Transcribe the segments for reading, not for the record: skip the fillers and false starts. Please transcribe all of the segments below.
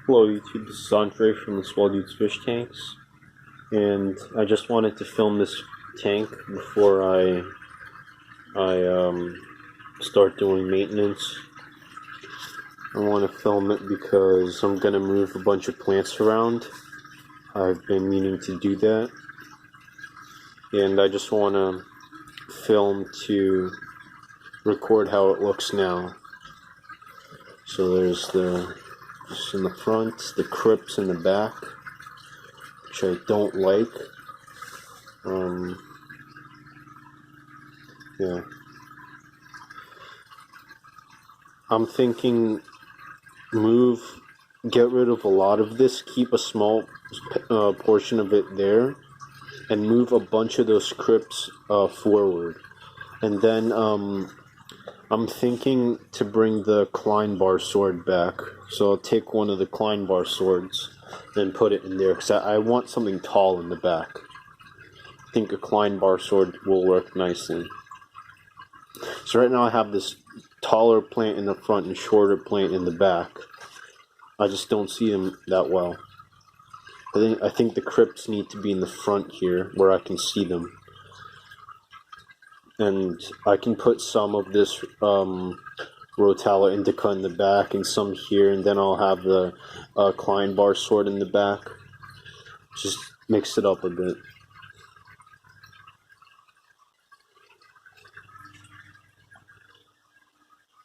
Hello YouTube, this is Andre from the Swell Dudes Fish Tanks, and I just wanted to film this tank before I start doing maintenance. I want to film it because I'm gonna move a bunch of plants around. I've been meaning to do that, and I just want to film to record how it looks now. So there's this in the front, the crypts in the back, which I don't like. Yeah. I'm thinking get rid of a lot of this, keep a small portion of it there, and move a bunch of those crypts forward. And then I'm thinking to bring the Kleinbar sword back. So I'll take one of the Kleinbar swords and put it in there, because I want something tall in the back. I think a Kleinbar sword will work nicely. So right now I have this taller plant in the front and shorter plant in the back. I just don't see them that well. I think the crypts need to be in the front here where I can see them. And I can put some of this Rotala indica in the back and some here, and then I'll have the Kleinbar sword in the back. Just mix it up a bit.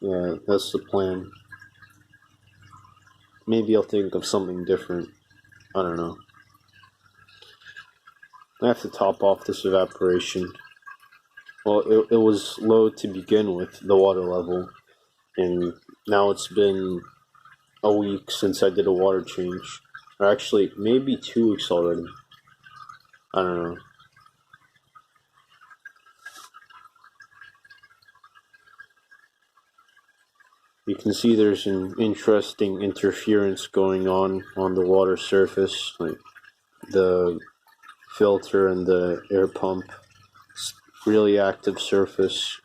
Yeah, that's the plan. Maybe I'll think of something different. I don't know. I have to top off this evaporation. Well, it was low to begin with, the water level, and now it's been a week since I did a water change. Or actually, maybe 2 weeks already. I don't know. You can see there's an interesting interference going on the water surface, like the filter and the air pump. It's really active surface.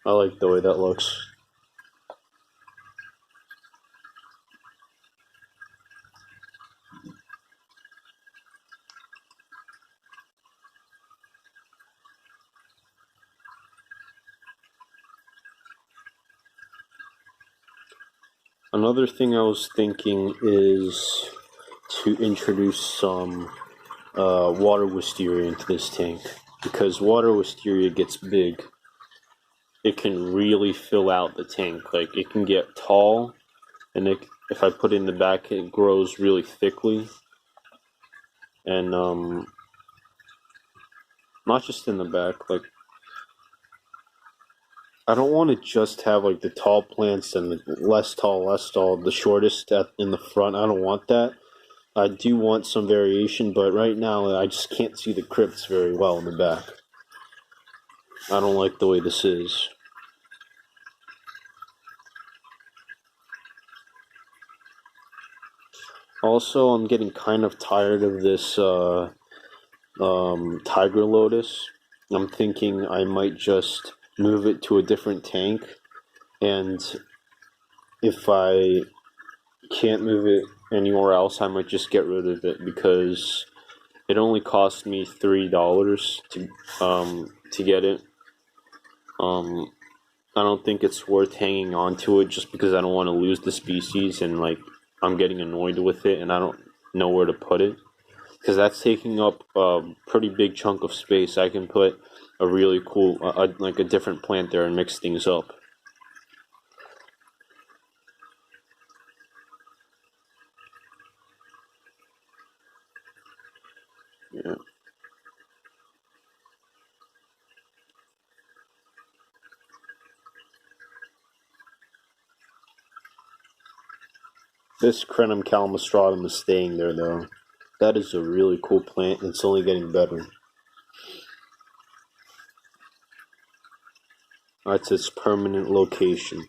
I like the way that looks. Another thing I was thinking is to introduce some water wisteria into this tank, because water wisteria gets big. It can really fill out the tank. Like, it can get tall, and if I put it in the back, it grows really thickly. And not just in the back, like, I don't want to just have like the tall plants and the less tall, the shortest in the front. I don't want that. I do want some variation, but right now I just can't see the crypts very well in the back. I don't like the way this is. Also, I'm getting kind of tired of this Tiger Lotus. I'm thinking I might just move it to a different tank, and if I can't move it anywhere else, I might just get rid of it, because it only cost me $3 to get it. I don't think it's worth hanging on to it just because I don't want to lose the species, and like, I'm getting annoyed with it and I don't know where to put it, because that's taking up a pretty big chunk of space. I can put a really cool like a different plant there and mix things up. Yeah. This Crenum calamastratum is staying there though. That is a really cool plant, and it's only getting better. That's its permanent location.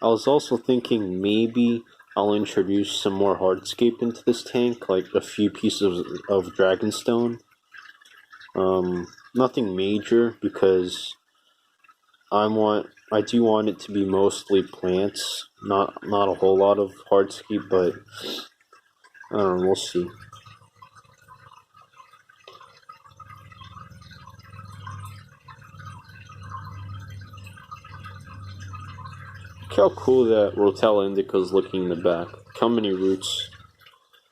I was also thinking maybe I'll introduce some more hardscape into this tank, like a few pieces of dragonstone. Nothing major, because I do want it to be mostly plants, not a whole lot of hardscape, but I don't know, we'll see. Look how cool that Rotella indica is looking in the back. How many roots?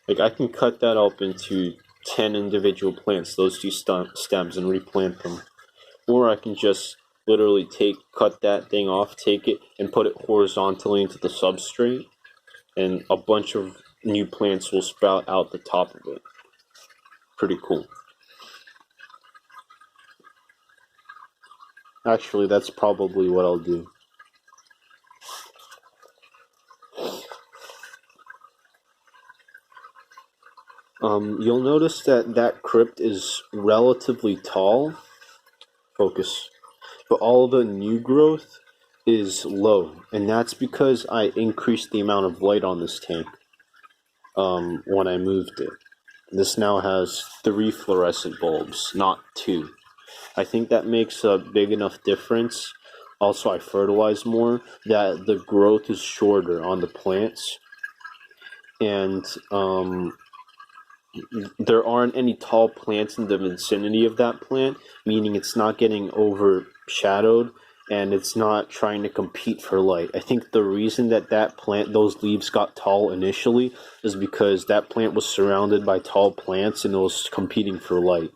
Like, I can cut that up into 10 individual plants, those two stems, and replant them. Or I can just literally cut that thing off, take it, and put it horizontally into the substrate, and a bunch of new plants will sprout out the top of it. Pretty cool. Actually, that's probably what I'll do. You'll notice that crypt is relatively tall. Focus. But all the new growth is low, and that's because I increased the amount of light on this tank when I moved it. This now has 3 fluorescent bulbs, not 2. I think that makes a big enough difference. Also, I fertilize more, that the growth is shorter on the plants, and there aren't any tall plants in the vicinity of that plant, meaning it's not getting overshadowed and it's not trying to compete for light. I think the reason that plant, those leaves got tall initially, is because that plant was surrounded by tall plants and it was competing for light.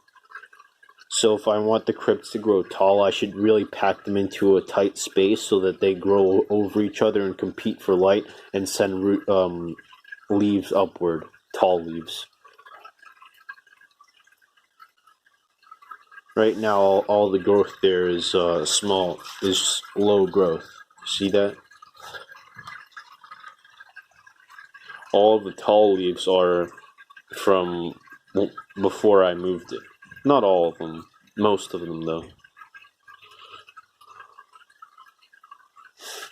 So if I want the crypts to grow tall, I should really pack them into a tight space so that they grow over each other and compete for light and send leaves upward, tall leaves. Right now, all the growth there is is low growth. See that? All the tall leaves are from before I moved it. Not all of them. Most of them, though.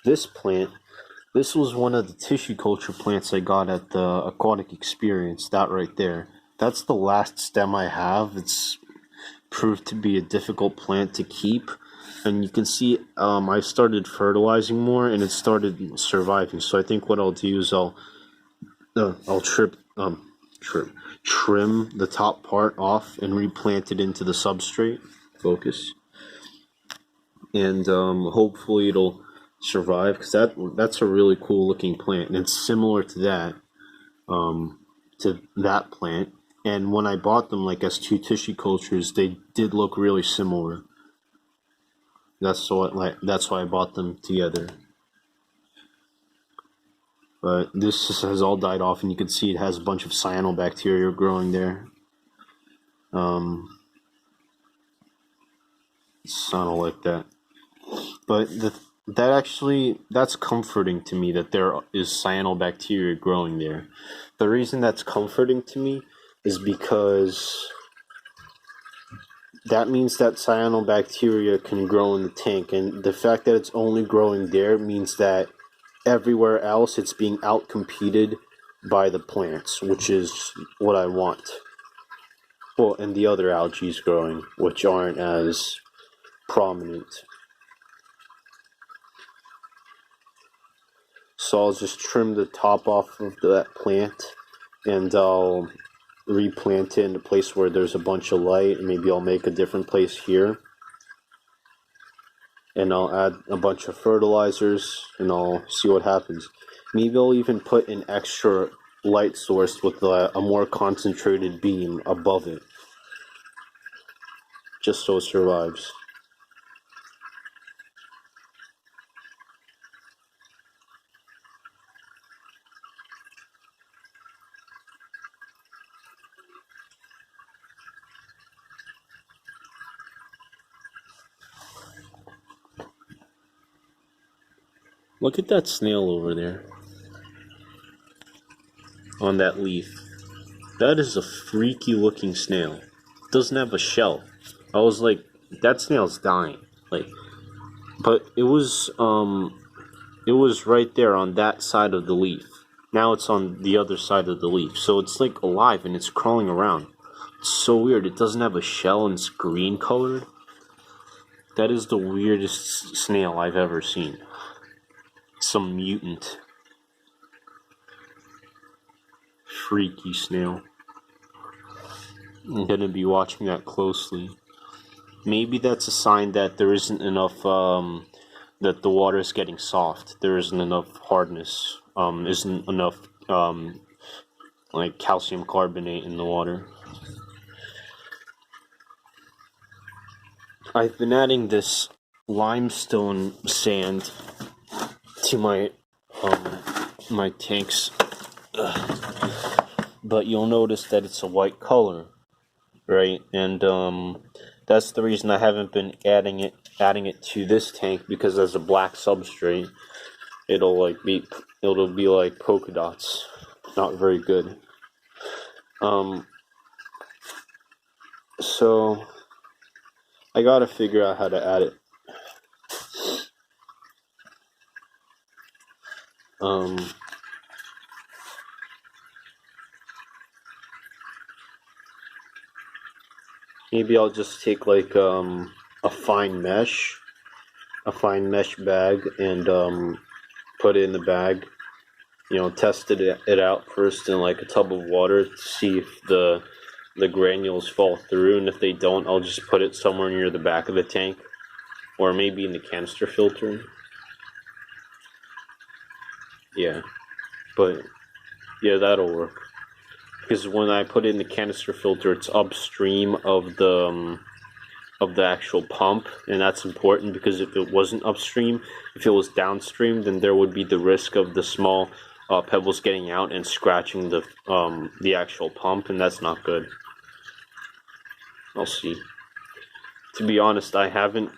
This plant, this was one of the tissue culture plants I got at the Aquatic Experience. That right there. That's the last stem I have. It's proved to be a difficult plant to keep, and you can see I started fertilizing more and it started surviving. So I think what I'll do is I'll trim the top part off and replant it into the substrate. Focus. And hopefully it'll survive, because that's a really cool looking plant, and it's similar to that plant. And when I bought them, like, as 2 tissue cultures, they did look really similar. That's why I bought them together. But this just has all died off, and you can see it has a bunch of cyanobacteria growing there. It's not all like that. But that's comforting to me that there is cyanobacteria growing there. The reason that's comforting to me is because that means that cyanobacteria can grow in the tank, and the fact that it's only growing there means that everywhere else it's being outcompeted by the plants, which is what I want. Well, and the other algae growing, which aren't as prominent. So I'll just trim the top off of that plant, and I'll replant it in a place where there's a bunch of light, and maybe I'll make a different place here. And I'll add a bunch of fertilizers, and I'll see what happens. Maybe I'll even put an extra light source with a more concentrated beam above it, just so it survives. Look at that snail over there on that leaf. That is a freaky looking snail. It doesn't have a shell. I was like, that snail's dying. But it was right there on that side of the leaf. Now it's on the other side of the leaf. So it's like alive and it's crawling around. It's so weird. It doesn't have a shell and it's green colored. That is the weirdest snail I've ever seen. Some mutant. Freaky snail. I'm gonna be watching that closely. Maybe that's a sign that there isn't enough, that the water is getting soft. There isn't enough hardness. Isn't enough, like calcium carbonate in the water. I've been adding this limestone sand to my my tanks, but you'll notice that it's a white color, right? And that's the reason I haven't been adding it to this tank, because as a black substrate, it'll be like polka dots. Not very good. So I gotta figure out how to add it. Maybe I'll just take like a fine mesh bag, and put it in the bag. Test it out first in like a tub of water to see if the granules fall through, and if they don't, I'll just put it somewhere near the back of the tank, or maybe in the canister filter. Yeah, but yeah, that'll work. Because when I put it in the canister filter, it's upstream of the actual pump, and that's important, because if it wasn't upstream, if it was downstream, then there would be the risk of the small pebbles getting out and scratching the actual pump, and that's not good. I'll see. To be honest, I haven't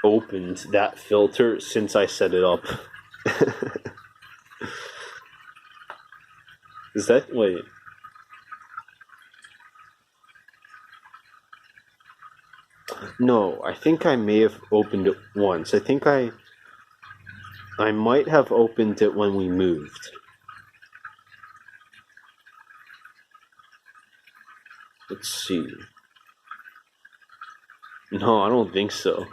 opened that filter since I set it up. Wait. No, I think I may have opened it once. I think I might have opened it when we moved. Let's see. No, I don't think so.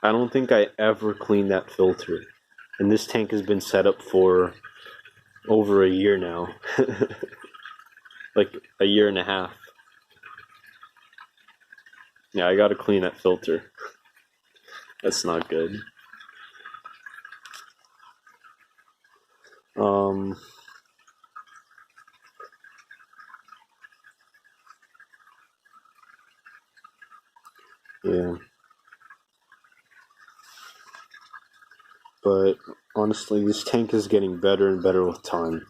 I don't think I ever cleaned that filter. And this tank has been set up for over a year now. Like a year and a half. Yeah, I gotta clean that filter. That's not good. Yeah. But honestly, this tank is getting better and better with time.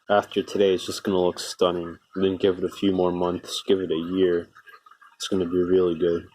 After today, it's just gonna look stunning. Then give it a few more months, give it a year. It's gonna be really good.